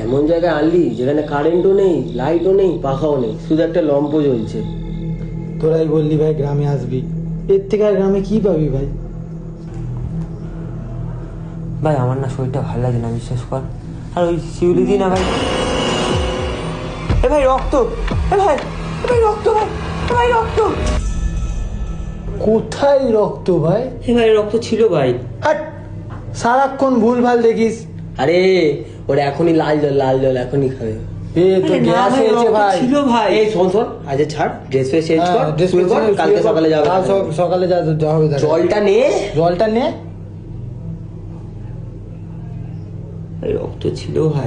এমন জায়গায় আনলি যেখানে কারেন্টও নেই, লাইটও নেই, পাখাও নেই, শুধু একটা লম্প জ্বলছে। তোরাই বললি ভাই গ্রামে আসবি, এর থেকে আর গ্রামে কি পাবি ভাই? ভাই আমার না শরীরটা ভালো লাগে না, বিশ্বাস কর। আর ওই শিউলি দি না ভাই, এ ভাই রক্ত, এ ভাই, এ ভাই রক্ত, ভাই এ ভাই রক্ত। কোথায় রক্ত ভাই? এ ভাই রক্ত ছিল ভাই। আর সারাক্ষণ ভুল ভাল দেখিস। আরে ওরা এখনই লাল জল, লাল জল এখনই খাবে। এ তো আরে না গ্যাস ভাই, হয়েছে রক্ত ভাই। ছিল ভাই। এই শোন শোন, আচ্ছা ছাড়, ড্রেস ফ্রেস চেঞ্জ কর, ড্রেস শুয়ে পড়, কালকে সকালে যাবে। সকালে যা হবে দেখা যাবে। জলটা নে। জলটা নে। ভাই রক্ত ছিল ভাই।